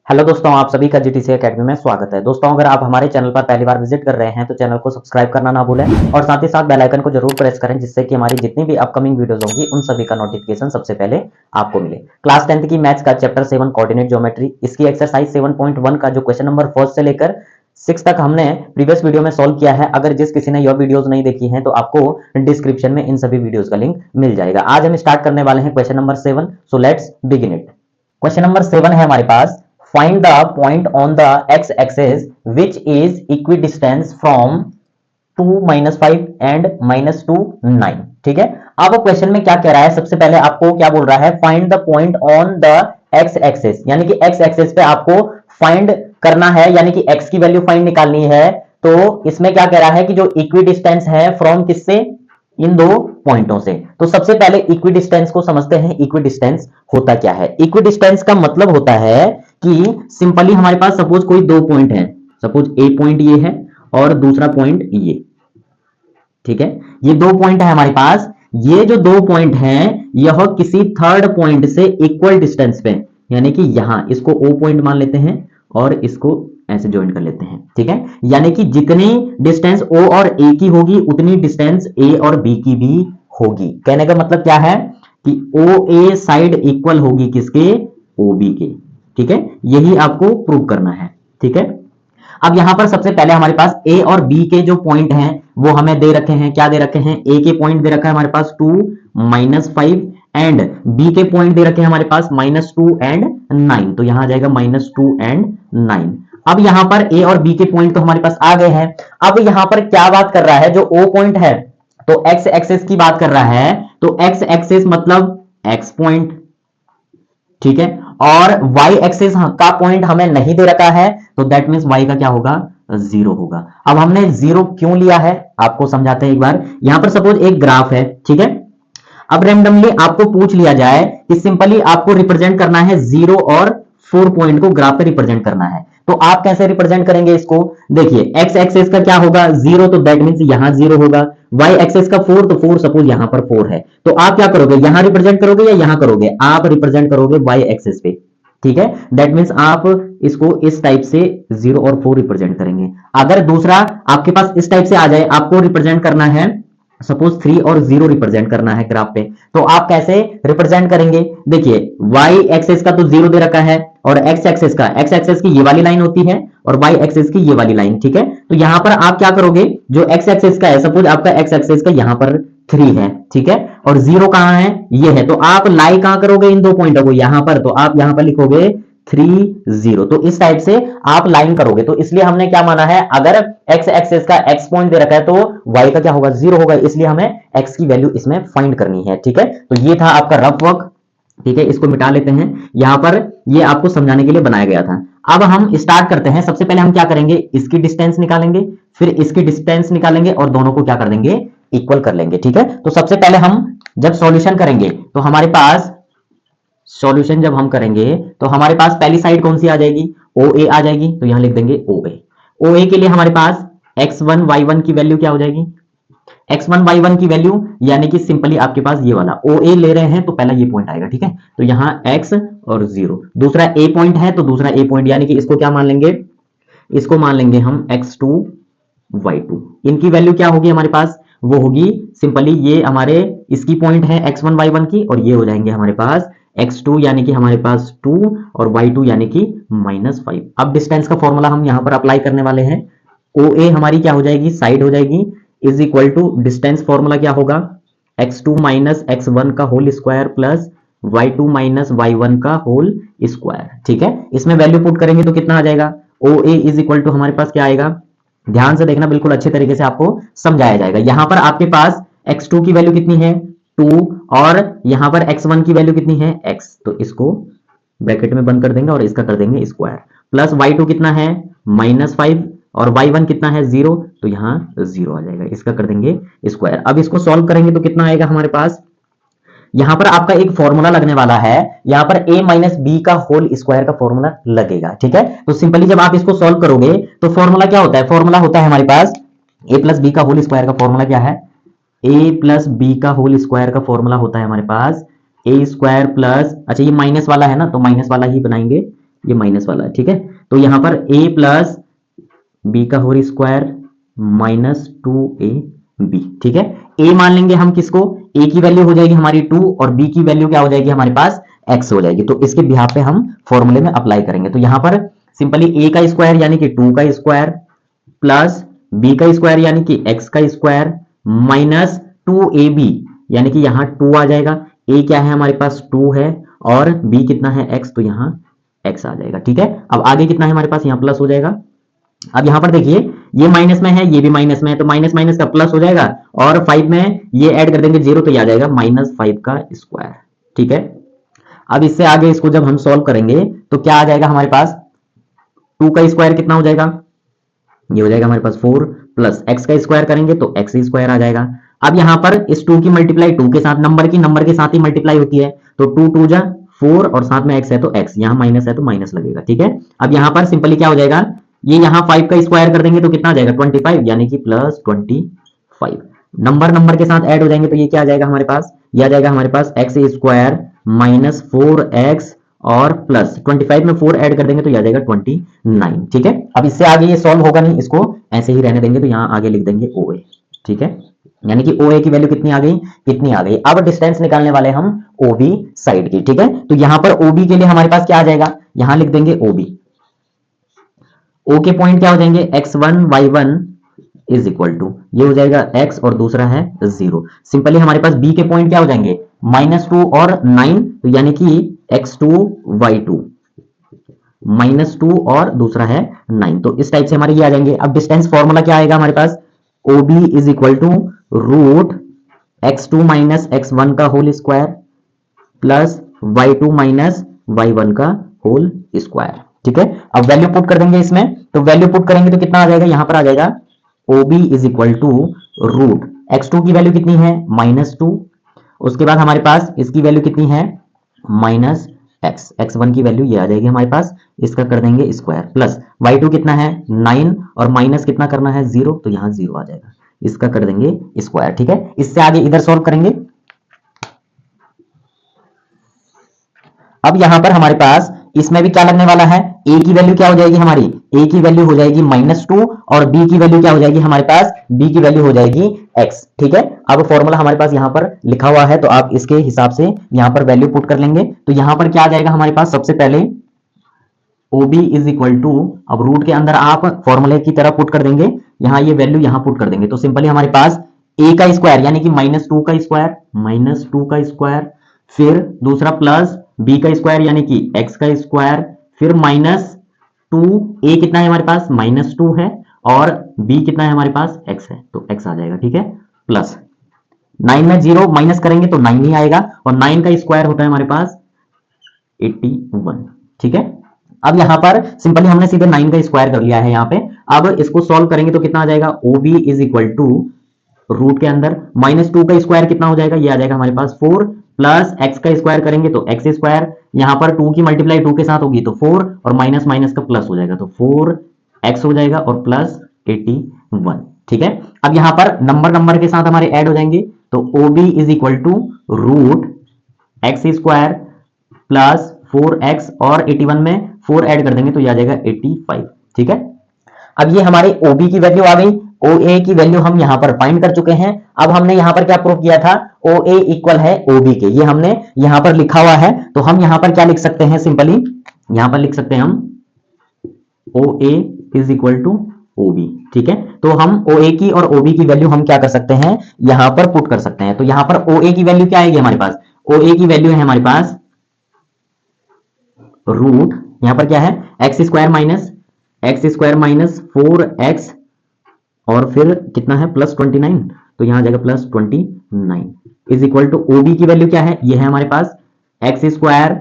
Hello दोस्तों, आप सभी का जीटीसी एकेडमी में स्वागत है। दोस्तों, अगर आप हमारे चैनल पर पहली बार विजिट कर रहे हैं तो चैनल को सब्सक्राइब करना ना भूलें और साथ ही साथ बेल आइकन को जरूर प्रेस करें, जिससे कि हमारी जितनी भी अपकमिंग वीडियोस होंगी उन सभी का नोटिफिकेशन सबसे पहले आपको मिले। क्लास 10th की मैथ्स का चैप्टर 7 कोऑर्डिनेट ज्योमेट्री, इसकी एक्सरसाइज 7.1 का जो क्वेश्चन नंबर 1 से लेकर 6 तक हमने प्रीवियस वीडियो में सॉल्व किया है। अगर जिस किसी ने यह वीडियोस नहीं देखी हैं तो आपको डिस्क्रिप्शन में इन सभी वीडियोस का लिंक मिल जाएगा। आज हम स्टार्ट करने वाले हैं question number 7। So let's begin it. Question number 7 है हमारे पास, find the point on the x-axis which is equidistant from 2 minus 5 and minus 2 9। ठीक है, अब क्वेश्चन में क्या कह रहा है, सबसे पहले आपको क्या बोल रहा है, find the point on the x axis, यानी कि एक्स एक्सिस पे आपको फाइंड करना है, यानी कि एक्स की वैल्यू फाइंड निकालनी है। तो इसमें क्या कह रहा है कि जो इक्विडिस्टेंस है फ्रॉम किससे, इन दो पॉइंटों से। तो सबसे पहले इक्विडिस्टेंस को समझते हैं। इक्विडिस्टेंस होता क्या है? इक्विडिस्टेंस का मतलब होता है कि सिंपली हमारे पास सपोज कोई दो पॉइंट है, सपोज ए पॉइंट ये है और दूसरा पॉइंट ये, ठीक है, ये दो पॉइंट है हमारे पास। ये जो दो पॉइंट हैं यह किसी थर्ड पॉइंट से इक्वल डिस्टेंस पे, यानी कि यहां इसको ओ पॉइंट मान लेते हैं और इसको ऐसे ज्वाइन कर लेते हैं, ठीक है। यानी कि जितनी डिस्टेंस ओ और ए की होगी उतनी डिस्टेंस ए और बी की भी होगी। कहने का मतलब क्या है कि ओ ए साइड इक्वल होगी किसके, ओ बी के, ठीक है। यही आपको प्रूव करना है, ठीक है। अब यहां पर सबसे पहले हमारे पास ए और बी के जो पॉइंट हैं वो हमें दे रखे हैं। क्या दे रखे हैं? ए के पॉइंट दे रखा है हमारे पास 2 -5 एंड बी के पॉइंट दे रखे हैं हमारे पास -2 एंड 9। तो यहां आ जाएगा -2 एंड 9। अब यहां पर ए और बी के पॉइंट तो हमारे पास आ गए हैं। अब यहां पर क्या बात कर रहा है, जो ओ पॉइंट है तो एक्स एक्सिस की बात कर रहा है। तो एक्स एक्सिस मतलब एक्स पॉइंट, ठीक है, और y एक्सिस का पॉइंट हमें नहीं दे रखा है, तो दैट मींस y का क्या होगा, 0 होगा। अब हमने 0 क्यों लिया है आपको समझाते हैं एक बार। यहां पर सपोज एक ग्राफ है, ठीक है। अब रैंडमली आपको पूछ लिया जाए कि सिंपली आपको रिप्रेजेंट करना है 0 और 4 पॉइंट को ग्राफ पे रिप्रेजेंट करना है, तो आप कैसे रिप्रेजेंट करेंगे इसको? देखिए, एक्स एक्सिस का क्या होगा, 0, तो दैट मींस यहां 0 होगा। y एक्सिस का 4, तो 4 सपोज यहां पर 4 है, तो आप क्या करोगे, यहां रिप्रेजेंट करोगे या यहां करोगे? आप रिप्रेजेंट करोगे y एक्सिस पे, ठीक है। दैट मींस आप इसको इस टाइप से 0 और 4 रिप्रेजेंट करेंगे। अगर दूसरा आपके पास इस टाइप से आ जाए, आपको रिप्रेजेंट करना है सपोज 3 और 0 रिप्रेजेंट करना है ग्राफ पे, तो आप कैसे रिप्रेजेंट करेंगे? देखिए, y एक्सिस का तो 0 दे रखा है और x एक्सिस का, x एक्सिस की ये वाली लाइन होती है और y एक्सिस की ये वाली लाइन, ठीक है। तो यहां पर आप क्या करोगे, जो x एक्सिस का है, सपोज आपका x एक्सिस का यहां पर 3 है, ठीक है, और 0 कहां है, ये है, तो आप लाई कहां करोगे इन दो पॉइंटों को, यहां पर, तो आप यहां पर लिखोगे 3 0। तो इस टाइप से आप लाइन करोगे। तो इसलिए हमने क्या माना है, अगर x एक्सिस का x पॉइंट दे रखा है तो y का क्या होगा, 0 होगा, इसलिए हमें x की वैल्यू इसमें फाइंड करनी है, ठीक है। तो ये था आपका रफ वर्क, ठीक है, इसको मिटा लेते हैं। यहां पर ये आपको समझाने के लिए बनाया गया था। अब हम स्टार्ट करते हैं। सबसे पहले हम क्या करेंगे, इसकी डिस्टेंस निकालेंगे, फिर इसकी डिस्टेंस निकालेंगे और दोनों को क्या कर देंगे, इक्वल कर लेंगे, ठीक है। तो सबसे पहले हम जब सॉल्यूशन करेंगे तो हमारे पास सॉल्यूशन जब हम करेंगे तो हमारे पास पहली साइड कौन सी आ जाएगी, ओ ए आ जाएगी, तो यहां लिख देंगे ओ ए। ओ ए के लिए हमारे पास x1 y1 की वैल्यू क्या हो जाएगी, x1 y1 की वैल्यू, यानी कि सिंपली आपके पास ये वाला ओ ए ले रहे हैं तो पहला ये पॉइंट आएगा, ठीक है। तो यहां x और 0, दूसरा ए पॉइंट है तो दूसरा ए पॉइंट, यानी कि इसको क्या मान लेंगे, इसको मान लेंगे हम x2 y2। इनकी वैल्यू क्या होगी हमारे पास, वो होगी सिंपली ये हमारे इसकी पॉइंट है x1 y1 की, और ये हो जाएंगे हमारे पास x2 यानी कि हमारे पास 2 और y2 यानी कि -5। अब डिस्टेंस का फॉर्मूला हम यहां पर अप्लाई करने वाले हैं। OA हमारी क्या हो जाएगी, साइड हो जाएगी, is equal to distance formula क्या होगा, x2 माइनस x1 का whole square plus y2 minus y1 का होल स्क्वायर, ठीक है। इसमें वैल्यू पुट करेंगे तो कितना आ जाएगा, OA इज इक्वल टू हमारे पास क्या आएगा, ध्यान से देखना, बिल्कुल अच्छे तरीके से आपको समझाया जाएगा। यहां पर आपके पास x2 की वैल्यू कितनी है, 2, और यहां पर x1 की वैल्यू कितनी है, x, तो इसको ब्रैकेट में बंद कर देंगे और इसका कर देंगे स्क्वायर, प्लस y2 कितना है -5 और y1 कितना है 0, तो यहां 0 आ जाएगा, इसका कर देंगे स्क्वायर। अब इसको सॉल्व करेंगे तो कितना आएगा हमारे पास, यहां पर आपका एक फॉर्मूला लगने वाला है, यहां पर a माइनस बी का होल स्क्वायर का फॉर्मूला लगेगा, ठीक है। तो सिंपली जब आप इसको सॉल्व करोगे तो फॉर्मूला क्या होता है, फॉर्मूला होता है हमारे पास a प्लस बी का होल स्क्वायर का फॉर्मूला क्या है, a प्लस बी का होल स्क्वायर का फॉर्मूला होता है हमारे पास a स्क्वायर प्लस, अच्छा ये माइनस वाला है ना, तो माइनस वाला ही बनाएंगे, ये माइनस वाला है, ठीक है। तो यहां पर a प्लस बी का होल स्क्वायर माइनस 2ab, ठीक है। a मान लेंगे हम किसको, a की वैल्यू हो जाएगी हमारी 2 और b की वैल्यू क्या हो जाएगी हमारे पास x हो जाएगी। तो इसके बिहाफ पे हम फॉर्मूले में अप्लाई करेंगे। तो यहां पर सिंपली a का स्क्वायर यानी कि 2 का स्क्वायर प्लस b का स्क्वायर यानी कि x का स्क्वायर माइनस 2ab यानी कि यहां 2 आ जाएगा। a क्या है हमारे पास 2 है और b कितना है x, तो यहां x आ जाएगा, ठीक है। अब आगे कितना है हमारे पास, यहां प्लस हो जाएगा। अब यहां पर देखिए ये माइनस में है, ये भी माइनस में है, तो माइनस माइनस का प्लस हो जाएगा और 5 में ये ऐड कर देंगे 0, तो ये आ जाएगा -5 का स्क्वायर, ठीक है। अब इससे आगे इसको जब हम सॉल्व करेंगे तो क्या आ जाएगा हमारे पास, 2 का स्क्वायर कितना हो जाएगा, ये हो जाएगा हमारे पास 4 प्लस एक्स का स्क्वायर करेंगे तो एक्स स्क्वायर आ जाएगा। अब यहां पर इस 2 की मल्टीप्लाई 2 के साथ, नंबर के साथ ही मल्टीप्लाई होती है, तो 2 2 जा 4 और साथ में एक्स है तो एक्स, यहां माइनस है तो माइनस लगेगा, ठीक है। अब यहां पर सिंपली क्या हो जाएगा, ये यहां 5 का स्क्वायर कर देंगे तो कितना आ जाएगा 25 यानी कि प्लस 25। नंबर के साथ ऐड हो जाएंगे तो ये क्या आ जाएगा हमारे पास, ये आ जाएगा हमारे पास एक्स स्क्वायर माइनस 4x और प्लस 25 में 4 ऐड कर देंगे तो ये आ जाएगा 29, ठीक है। अब इससे आगे ये सॉल्व होगा नहीं, इसको ऐसे ही रहने देंगे, तो यहां आगे लिख देंगे OA, ठीक है। यानी कि OA की वैल्यू कितनी आ गई, कितनी आ गई। अब डिस्टेंस निकालने वाले हम OB साइड की, ठीक है। तो यहां पर OB के लिए हमारे पास क्या आ जाएगा, यहां लिख देंगे OB, O के पॉइंट क्या हो जाएंगे x1 y1 is equal to, ये हो जाएगा x और दूसरा है 0। सिंपली हमारे पास b के पॉइंट क्या हो जाएंगे -2 और 9, तो यानी कि x2 y2 -2 और दूसरा है 9, तो इस टाइप से हमारे ये आ जाएंगे। अब डिस्टेंस फॉर्मूला क्या आएगा हमारे पास, OB is equal to root x2 minus x1 का whole square plus y2 minus y1 का होल स्क्वायर, ठीक है। अब वैल्यू पुट कर देंगे इसमें, तो वैल्यू पुट करेंगे तो कितना आ जाएगा, यहां पर आ जाएगा OB is equal to root x2 की वैल्यू कितनी है -2, उसके बाद हमारे पास इसकी वैल्यू कितनी है -x, x1 की वैल्यू ये आ जाएगी हमारे पास, इसका कर देंगे स्क्वायर प्लस y2 कितना है 9 और माइनस कितना करना है 0, तो यहां 0 आ जाएगा, इसका कर देंगे स्क्वायर, ठीक है। इससे आगे इधर सॉल्व करेंगे। अब यहां पर हमारे पास इसमें भी क्या लगने वाला है, a की वैल्यू क्या हो जाएगी हमारी, a की वैल्यू हो जाएगी -2 और b की वैल्यू क्या हो जाएगी हमारे पास, b की वैल्यू हो जाएगी x, ठीक है। अब फॉर्मूला हमारे पास यहां पर लिखा हुआ है तो आप इसके हिसाब से यहां पर वैल्यू पुट कर लेंगे। तो यहां पर क्या आ जाएगा हमारे पास, सबसे पहले OB इज इक्वल टू, अब रूट के अंदर आप फॉर्मूले की तरह पुट कर देंगे, यहां ये वैल्यू यहां पुट कर देंगे, तो सिंपली हमारे पास a का स्क्वायर यानी कि -2 का स्क्वायर, फिर दूसरा प्लस b का स्क्वायर यानी कि x का स्क्वायर, फिर -2, a कितना है हमारे पास -2 है और b कितना है हमारे पास x है, तो x आ जाएगा, ठीक है। प्लस 9 में 0 माइनस करेंगे तो 9 ही आएगा और 9 का स्क्वायर होता है हमारे पास 81, ठीक है। अब यहां पर सिंपली हमने सीधे 9 का स्क्वायर कर लिया है यहां पे। अब इसको सॉल्व करेंगे तो कितना आ जाएगा, OB is equal to root के अंदर -2 का स्क्वायर कितना हो जाएगा, ये आ जाएगा हमारे पास 4 प्लस x का स्क्वायर करेंगे तो x स्क्वायर, यहां पर 2 की मल्टीप्लाई 2 के साथ होगी तो 4 और माइनस माइनस का प्लस हो जाएगा तो 4x हो जाएगा और प्लस 81, ठीक है। अब यहां पर नंबर के साथ हमारे ऐड हो जाएंगे तो OB is equal to root X square plus 4x और 81 में 4 ऐड कर देंगे तो ये आ जाएगा 85, ठीक है। अब ये हमारे OB की वैल्यू आ गई, OA की वैल्यू हम यहां पर फाइंड कर चुके हैं। अब हमने यहां पर क्या प्रूव किया था, OA इक्वल है OB के, ये हमने यहां पर लिखा हुआ है। तो हम यहां पर क्या लिख सकते हैं, सिंपली यहां पर लिख सकते हैं हम OA is equal to OB, ठीक है। तो हम OA की और OB की वैल्यू हम क्या कर सकते हैं, यहां पर पुट कर सकते हैं। तो यहां पर OA की वैल्यू क्या आएगी हमारे पास, OA की वैल्यू है हमारे पास रूट, यहां पर क्या है एक्स स्क्वायर माइनस 4x और फिर कितना है प्लस 29, तो यहां आ जाएगा plus 29 is equal to OB की वैल्यू क्या है, ये है हमारे पास x square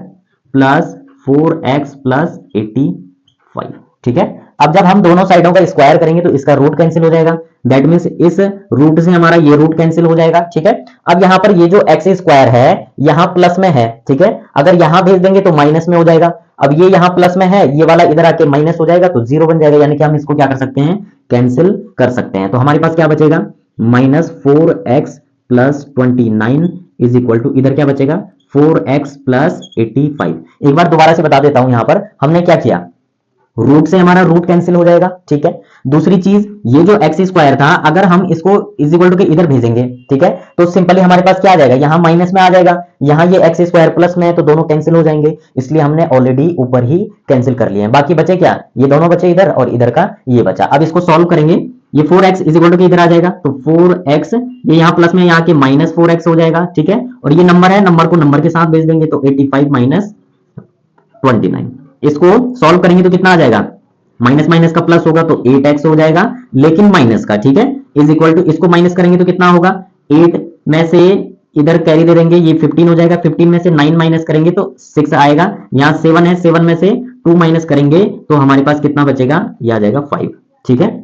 plus 4x plus 85, ठीक है। अब जब हम दोनों साइडों का स्क्वायर करेंगे तो इसका रूट कैंसिल हो जाएगा, दैट मींस इस रूट से हमारा ये रूट कैंसिल हो जाएगा, ठीक है। अब यहां पर ये जो एक्स स्क्वायर है यहां प्लस में है, ठीक है, अगर यहां भेज देंगे तो माइनस में हो जाएगा। अब ये यहां प्लस में है, ये वाला इधर आके माइनस हो जाएगा तो 0 बन जाएगा, यानी कि हम इसको क्या कर सकते हैं, कैंसिल कर सकते हैं। तो हमारे पास क्या बचेगा -4x plus 29 is equal to, इधर क्या बचेगा 4x प्लस 85। एक बार दोबारा से बता देता हूं, यहां पर हमने क्या किया, रूट से हमारा रूट कैंसिल हो जाएगा, ठीक है। दूसरी चीज, ये जो एक्स स्क्वायर था अगर हम इसको इज इक्वल टू के इधर भेजेंगे, ठीक है, तो सिंपली हमारे पास क्या आ जाएगा, यहां माइनस में आ जाएगा, यहां ये एक्स स्क्वायर प्लस में है तो दोनों कैंसिल हो जाएंगे, इसलिए हमने ऑलरेडी ऊपर ही कैंसिल कर लिए हैं। बाकी बचे क्या, ये दोनों बचे इधर और इधर का ये बचा। अब इसको सॉल्व करेंगे, ये 4x इज इक्वल टू के इधर आ जाएगा, तो 4x ये यहाँ प्लस में यहाँ के माइनस 4x हो जाएगा, ठीक है। और ये नंबर है, नंबर को नंबर के साथ भेज देंगे, तो 85 माइनस 29। इसको सॉल्व करेंगे तो कितना आ जाएगा, माइनस माइनस का प्लस होगा तो 8x हो जाएगा, लेकिन माइनस का, ठीक है, इज इक्वल टू, इसको माइनस करेंगे तो कितना होगा, 8 में से इधर कैरी दे देंगे, ये 15 हो जाएगा, 15 में से 9 माइनस करेंगे तो 6 आएगा, यहाँ 7 है, 7 में से 2 माइनस करेंगे तो हमारे पास कितना बचेगा, ये आ जाएगा 5, ठीक है।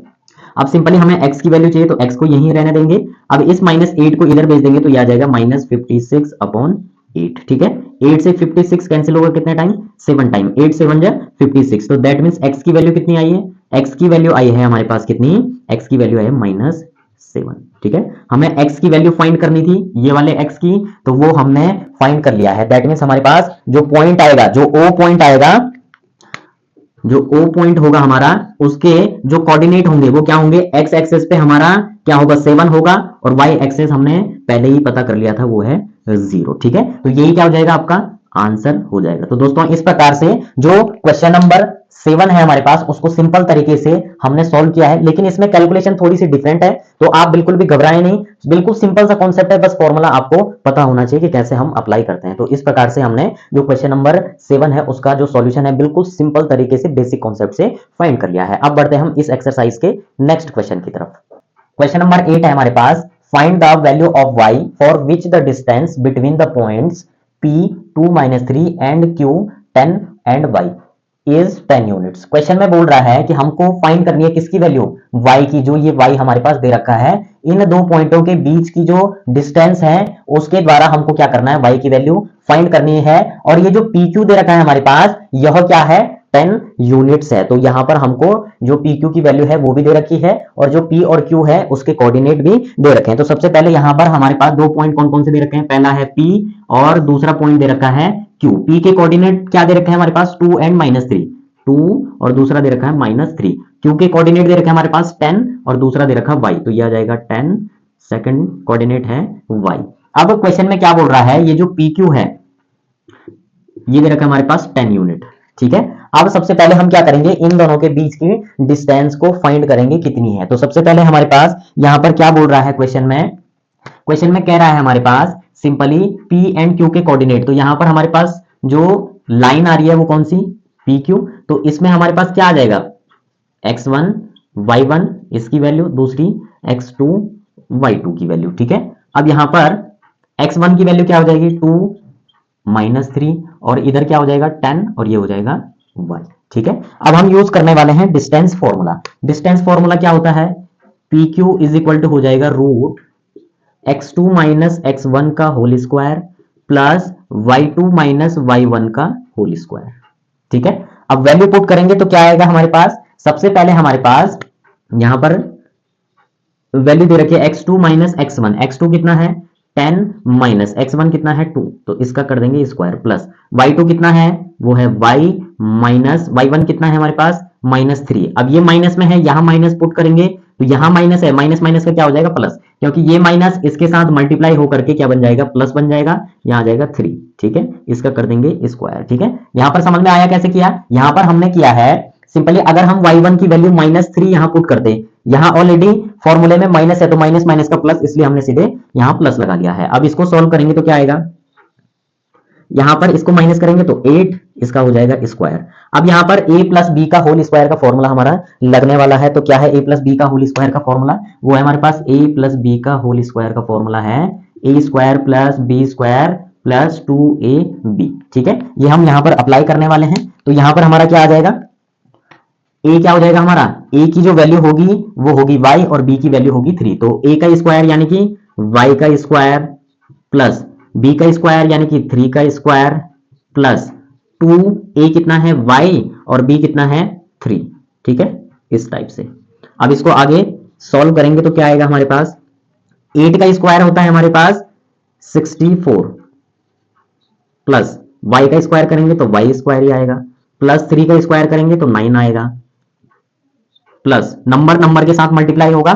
अब सिंपली हमें x की वैल्यू चाहिए तो x को यहीं रहने देंगे। अब इस -8 को इधर भेज देंगे तो ये आ जाएगा -56 अपॉन 8, ठीक है। 8 से 56 कैंसिल होगा कितने टाइम, 7 टाइम, 8 7 जा 56, तो दैट मींस x की वैल्यू कितनी आई है, x की वैल्यू आई है हमारे पास कितनी, x की वैल्यू आई है -7, ठीक है। हमें x की वैल्यू फाइंड करनी थी, ये वाले x की, तो वो हमने फाइंड कर लिया है। दैट मींस हमारे पास जो पॉइंट आएगा, जो O पॉइंट आएगा, जो O पॉइंट होगा हमारा, उसके जो कोऑर्डिनेट होंगे वो क्या होंगे, x एक्सेस पे हमारा क्या होगा 7 होगा, और y एक्सेस हमने पहले ही पता कर लिया था वो है 0, ठीक है। तो यही क्या हो जाएगा, आपका आंसर हो जाएगा। तो दोस्तों इस प्रकार से जो क्वेश्चन नंबर 7 है हमारे पास, उसको सिंपल तरीके से हमने सॉल्व किया है, लेकिन इसमें कैलकुलेशन थोड़ी सी डिफरेंट है, तो आप बिल्कुल भी घबराएं नहीं, बिल्कुल सिंपल सा कॉन्सेप्ट है, बस फॉर्मूला आपको पता होना चाहिए कि कैसे हम अप्लाई करते हैं। तो इस प्रकार से हमने जो क्वेश्चन नंबर 7 है उसका जो सॉल्यूशन है बिल्कुल सिंपल तरीके से बेसिक कॉन्सेप्ट से फाइंड कर लिया है। अब बढ़ते हैं हम इस एक्सरसाइज के नेक्स्ट क्वेश्चन की तरफ। क्वेश्चन नंबर 8 है हमारे पास, find the value of y for which the distance between the points p 2 - 3 and q 10 and y is 10 units. Question में बोल रहा है कि हमको फाइंड करनी है किसकी वैल्यू, y की, जो ये y हमारे पास दे रखा है, इन दो पॉइंटों के बीच की जो डिस्टेंस है उसके द्वारा हमको क्या करना है, y की वैल्यू फाइंड करनी है। और ये जो pq दे रखा है हमारे पास, यह क्या है, 10 यूनिट्स है। तो यहां पर हमको जो pq की वैल्यू है वो भी दे रखी है, और जो p और q है उसके कोऑर्डिनेट भी दे रखे हैं। तो सबसे पहले यहां पर हमारे पास दो पॉइंट कौन कौन से दे रखे हैं, पहला है p और दूसरा पॉइंट दे रखा है q। p के कोऑर्डिनेट क्या दे रखे हैं हमारे पास, 2 एंड -3, 2 और दूसरा दे रखा है -3। q के कोऑर्डिनेट दे रखे हैं हमारे पास 10 और दूसरा दे रखा है y, तो ये आ जाएगा 10, सेकंड कोऑर्डिनेट है y। अब क्वेश्चन में क्या बोल रहा है, ये जो pq है ये दे रखा है हमारे पास 10 यूनिट, ठीक है। अब सबसे पहले हम क्या करेंगे, इन दोनों के बीच की डिस्टेंस को फाइंड करेंगे कितनी है। तो सबसे पहले हमारे पास यहां पर क्या बोल रहा है क्वेश्चन में कह रहा है हमारे पास सिंपली p एंड q के कोऑर्डिनेट। तो यहां पर हमारे पास जो लाइन आ रही है वो कौन सी, pq, तो इसमें हमारे पास क्या आ जाएगा, x1 y1 इसकी वैल्यू, दूसरी x2 y2 की वैल्यू, ठीक है। अब यहां पर x1 की वैल्यू क्या हो जाएगी, 2 -3, और इधर क्या हो जाएगा 10, और ये हो जाएगा y, ठीक है। अब हम यूज करने वाले हैं डिस्टेंस फॉर्मूला। डिस्टेंस फॉर्मूला क्या होता है, pq इज इक्वल टू हो जाएगा रूट x2 - x1 का whole square plus y2 - y1 का होल स्क्वायर, ठीक है। अब वैल्यू पुट करेंगे तो क्या आएगा हमारे पास, सबसे पहले हमारे पास यहां पर वैल्यू दे रखी है x2 - x1, x2 कितना है 10 माइनस x1 कितना है 2, तो इसका कर देंगे स्क्वायर, प्लस y2 कितना है वो है y माइनस y1 कितना है हमारे पास -3। अब ये माइनस में है, यहां माइनस पुट करेंगे तो यहां माइनस है, माइनस माइनस का क्या हो जाएगा प्लस, क्योंकि ये माइनस इसके साथ मल्टीप्लाई होकर के क्या बन जाएगा, प्लस बन जाएगा, यहां आ जाएगा 3, ठीक है। इसका कर देंगे स्क्वायर, ठीक है। यहां पर समझ में आया कैसे किया, यहां पर हमने किया है सिंपली, अगर हम y1 की वैल्यू -3 यहां पुट करते, यहां ऑलरेडी फॉर्मूले में माइनस है तो माइनस माइनस का प्लस, इसलिए हमने सीधे यहां प्लस लगा लिया है। अब इसको सॉल्व करेंगे तो क्या आएगा, यहां पर इसको माइनस करेंगे तो 8, इसका हो जाएगा स्क्वायर। अब यहां पर a प्लस बी का होल स्क्वायर का फॉर्मूला हमारा लगने वाला है, तो क्या है a प्लस बी का होल स्क्वायर का फॉर्मूला, वो है हमारे पास a प्लस बी का होल स्क्वायर का फॉर्मूला है a square plus B square plus 2ab, ठीक है। ये हम यहां पर अप्लाई करने वाले हैं, तो यहां पर हमारा क्या आ जाएगा, a क्या हो जाएगा हमारा, a की जो वैल्यू होगी वो होगी y और b की वैल्यू होगी 3, तो a का स्क्वायर यानी कि y का स्क्वायर प्लस b का स्क्वायर यानी कि 3 का स्क्वायर प्लस 2a कितना है y और b कितना है 3, ठीक है, इस टाइप से। अब इसको आगे सॉल्व करेंगे तो क्या आएगा हमारे पास, 8 का स्क्वायर होता है हमारे पास 64 प्लस y का स्क्वायर करेंगे तो y स्क्वायर ही आएगा, प्लस 3 का स्क्वायर करेंगे तो 9 आएगा, प्लस नंबर नंबर के साथ मल्टीप्लाई होगा,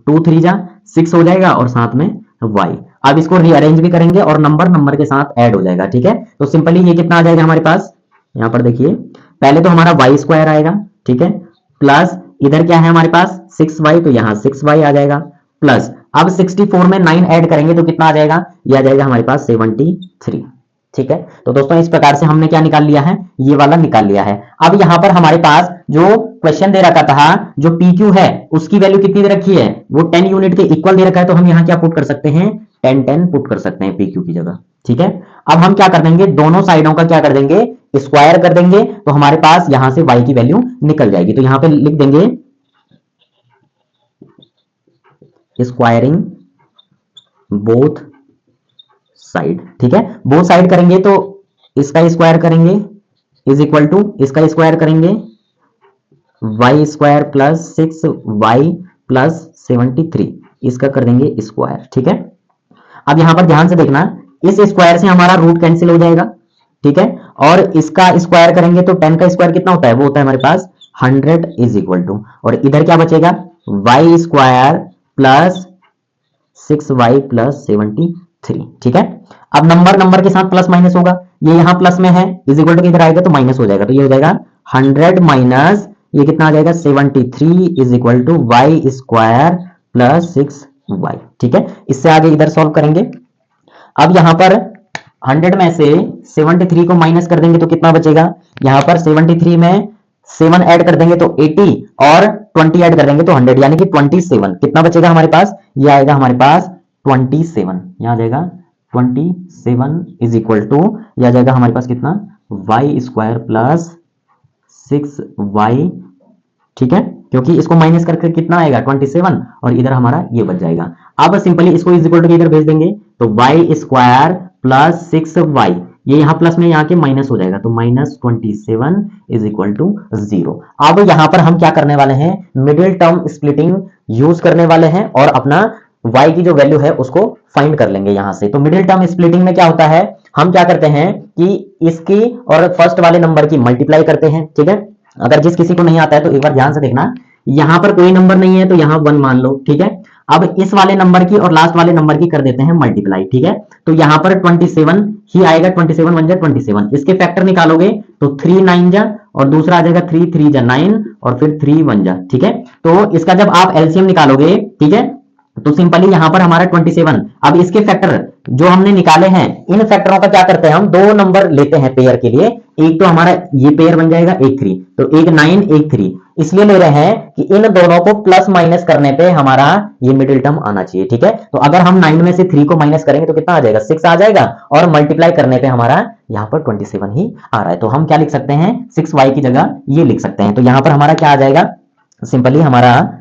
2 3 जा 6 हो जाएगा और साथ में y। अब इसको रीअरेंज भी करेंगे और नंबर नंबर के साथ ऐड हो जाएगा। ठीक है, तो सिंपली ये कितना आ जाएगा हमारे पास, यहां पर देखिए पहले तो हमारा y स्क्वायर आएगा, ठीक है, प्लस इधर क्या है हमारे पास 6y, तो यहां 6y आ जाएगा, प्लस अब 64 में 9 ऐड करेंगे तो कितना आ जाएगा, ये आ जाएगा हमारे पास 73। ठीक है, तो दोस्तों इस प्रकार से हमने क्या निकाल लिया है, ये वाला निकाल लिया है। अब यहां पर हमारे पास जो क्वेश्चन दे रखा था, जो PQ है उसकी वैल्यू कितनी दे रखी है, वो 10 यूनिट के इक्वल दे रखा है, तो हम यहां क्या पुट कर सकते हैं, 10 10 पुट कर सकते हैं PQ की जगह। ठीक है, अब हम क्या कर देंगे, दोनों साइडों का क्या कर देंगे, स्क्वायर कर देंगे, तो हमारे पास यहां से y की वैल्यू निकल जाएगी। तो यहां पे लिख देंगे स्क्वायरिंग बोथ साइड। ठीक है, बोथ साइड करेंगे तो इसका स्क्वायर करेंगे इज इक्वल टू इसका स्क्वायर करेंगे y square plus 6y plus 73, इसका कर देंगे स्क्वायर। ठीक है, अब यहां पर ध्यान से देखना, इस स्क्वायर से हमारा रूट कैंसिल हो जाएगा। ठीक है, और इसका स्क्वायर करेंगे तो 10 का स्क्वायर कितना होता है, वो होता है हमारे पास 100 इज इक्वल टू, और इधर क्या बचेगा, y square plus 6y plus 73। ठीक है, अब नंबर नंबर के साथ प्लस माइनस होगा, ये यहां प्लस में है, इज इक्वल टू किधर आएगा तो माइनस हो जाएगा, तो ये हो जाएगा 100 माइनस ये कितना आ जाएगा 73 is equal to Y square plus 6y। ठीक है, इससे आगे इधर सॉल्व करेंगे। अब यहां पर 100 में से 73 को माइनस कर देंगे तो कितना बचेगा, यहां पर 73 में 7 ऐड कर देंगे तो 80 और 20 ऐड कर देंगे तो 100, यानी कि 27। कितना बचेगा हमारे पास, ये आएगा हमारे पास 27, यहां आ जाएगा 27 इज इक्वल टू, यह आ जाएगा हमारे पास कितना, वाई स्क्वायर प्लस 6y। ठीक है, क्योंकि इसको माइनस करके कितना आएगा 27, और इधर हमारा ये बच जाएगा। अब सिंपली इसको इज इक्वल टू इधर भेज देंगे तो y स्क्वायर प्लस 6y, ये यहां प्लस में यहां के माइनस हो जाएगा, तो माइनस 27 इज इक्वल टू 0। अब यहां पर हम क्या करने वाले हैं, मिडिल टर्म स्प्लिटिंग यूज करने वाले हैं और अपना y की जो वैल्यू है उसको फाइंड कर लेंगे यहां से। तो मिडिल टर्म स्प्लिटिंग में क्या होता है, हम क्या करते हैं कि इसकी और फर्स्ट वाले नंबर की मल्टीप्लाई करते हैं। ठीक है, अगर जिस किसी को नहीं आता है तो एक बार ध्यान से देखना, यहां पर कोई नंबर नहीं है तो यहां 1 मान लो। ठीक है, अब इस वाले नंबर की और लास्ट वाले नंबर की कर देते हैं मल्टीप्लाई। ठीक है, तो यहां पर 27 ही आएगा, 27 1 जा 27, इसके फैक्टर निकालोगे तो 3 9 जा, और दूसरा आ जाएगा 3 3 जा 9, और फिर 3 1 जा। ठीक है, तो इसका जब आप एलसीएम निकालोगे, ठीक है, तो सिंपली यहां पर हमारा 27, अब इसके फैक्टर जो हमने निकाले हैं, इन फैक्टरों का क्या करते हैं, हम दो नंबर लेते हैं पेयर के लिए, एक तो हमारा ये पेयर बन जाएगा 1 3, तो एक 9 1 3, इसलिए ले रहे हैं कि इन दोनों को प्लस माइनस करने पे हमारा ये मिडिल टर्म आना चाहिए। ठीक है, तो अगर हम 9 में से 3 को माइनस करेंगे तो कितना आ जाएगा 6 आ जाएगा, और मल्टीप्लाई करने पे हमारा यहाँ पर 27 ही आ रहा है, तो हम क्या लिख सकते हैं 6y की जगह ये लिख सकते हैं। तो यहां पर हमारा क्या आ जाएगा, सिंपली हमारा,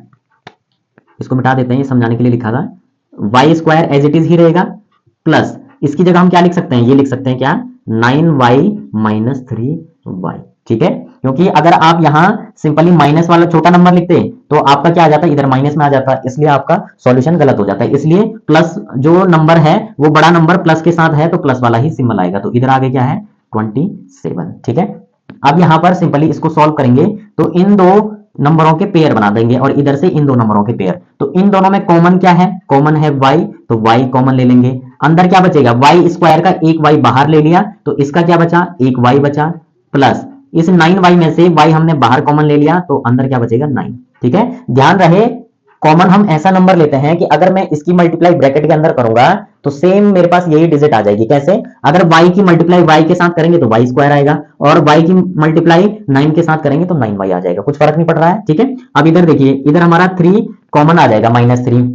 इसको मिटा देते हैं, ये समझाने के लिए लिखा था, Y square as it is ही रहेगा, प्लस इसकी जगह हम क्या लिख सकते हैं, ये लिख सकते हैं क्या 9y माइनस 3y। ठीक है, क्योंकि अगर आप यहां सिंपली माइनस वाला छोटा नंबर लिखते तो आपका क्या आ जाता है, इधर माइनस में आ जाता, इसलिए आपका सॉल्यूशन गलत हो जाता है। इसलिए प्लस जो नंबर है वो बड़ा नंबर प्लस के साथ है तो प्लस वाला ही सिंबल आएगा, तो इधर आगे क्या है 27। ठीक है, अब यहां पर सिंपली इसको सॉल्व करेंगे तो इन दो नंबरों के पेयर बना देंगे और इधर से इन दो नंबरों के पेयर, तो इन दोनों में कॉमन क्या है, कॉमन है y, तो y कॉमन ले लेंगे, अंदर क्या बचेगा, y स्क्वायर का एक y बाहर ले लिया तो इसका क्या बचा, एक y बचा, प्लस इस 9y में से y हमने बाहर कॉमन ले लिया तो अंदर क्या बचेगा 9। ठीक है, ध्यान रहे कॉमन हम ऐसा नंबर लेते हैं कि अगर मैं इसकी मल्टीप्लाई ब्रैकेट के अंदर करूंगा तो सेम मेरे पास यही डिजिट आ जाएगी। कैसे, अगर y की मल्टीप्लाई y के साथ करेंगे तो y स्क्वायर आएगा, और y की मल्टीप्लाई 9 के साथ करेंगे तो 9y आ जाएगा, कुछ फर्क नहीं पड़ रहा है। ठीक है, अब इधर देखिए, इधर हमारा 3 कॉमन आ जाएगा -3,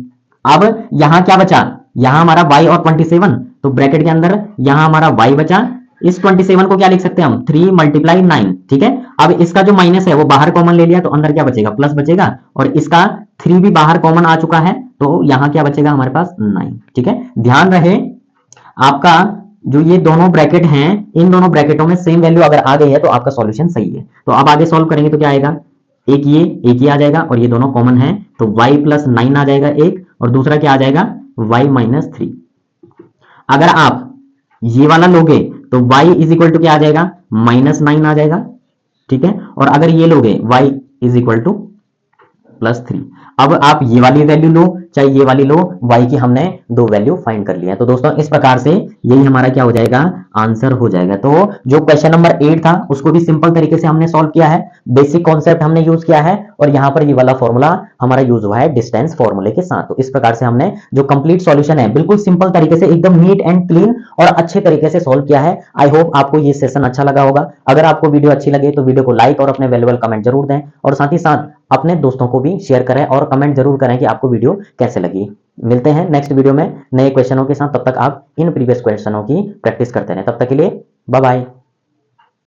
अब यहां क्या बचा, यहां हमारा y और 27, तो ब्रैकेट के अंदर यहां हमारा y बचा, इस 27 को क्या लिख सकते हैं हम 3 मल्टीप्लाई 9। ठीक है, अब इसका जो माइनस है वो बाहर कॉमन ले लिया तो अंदर क्या बचेगा प्लस बचेगा, और इसका 3 भी बाहर कॉमन आ चुका है तो यहां क्या बचेगा हमारे पास 9। ठीक है, ध्यान रहे आपका जो ये दोनों ब्रैकेट हैं, इन दोनों ब्रैकेटों में सेम वैल्यू अगर आ गई है तो आपका सॉल्यूशन सही है। तो अब आगे सॉल्व करेंगे तो क्या आएगा, एक ये आ जाएगा और ये दोनों कॉमन है तो y प्लस 9 आ जाएगा एक, और दूसरा क्या आ जाएगा y माइनस 3। अगर आप ये वाला लोगे तो y इज इक्वल टू क्या आ जाएगा, -9 आ जाएगा, ठीक है। और अगर ये लोगे y इज इक्वल टू +3। अब आप ये वाली वैल्यू लो चाहे ये वाली लो, y की हमने दो वैल्यू फाइंड कर लिया है। तो दोस्तों इस प्रकार से यही हमारा क्या हो जाएगा, आंसर हो जाएगा। तो जो क्वेश्चन नंबर 8 था उसको भी सिंपल तरीके से हमने सॉल्व किया है, बेसिक कॉन्सेप्ट हमने यूज किया है, और यहाँ पर ये वाला फॉर्मूला हमारा यूज हुआ है डिस्टेंस फॉर्मूले के साथ। तो इस प्रकार से हमने जो कंप्लीट सॉल्यूशन है बिल्कुल सिंपल तरीके से एकदम नीट एंड क्लीन और अच्छे तरीके से सॉल्व किया है। आई होप आपको ये सेशन अच्छा लगा होगा। अगर आपको वीडियो अच्छी लगे तो वीडियो को लाइक और अपने वैल्यूएबल कमेंट जरूर दें, और साथ ही साथ अपने दोस्तों को भी शेयर करें और कमेंट जरूर करें कि आपको वीडियो कैसे लगी। मिलते हैं नेक्स्ट वीडियो में नए क्वेश्चनों के साथ, तब तक आप इन प्रीवियस क्वेश्चनों की प्रैक्टिस करते रहें। तब तक के लिए बाय बाय।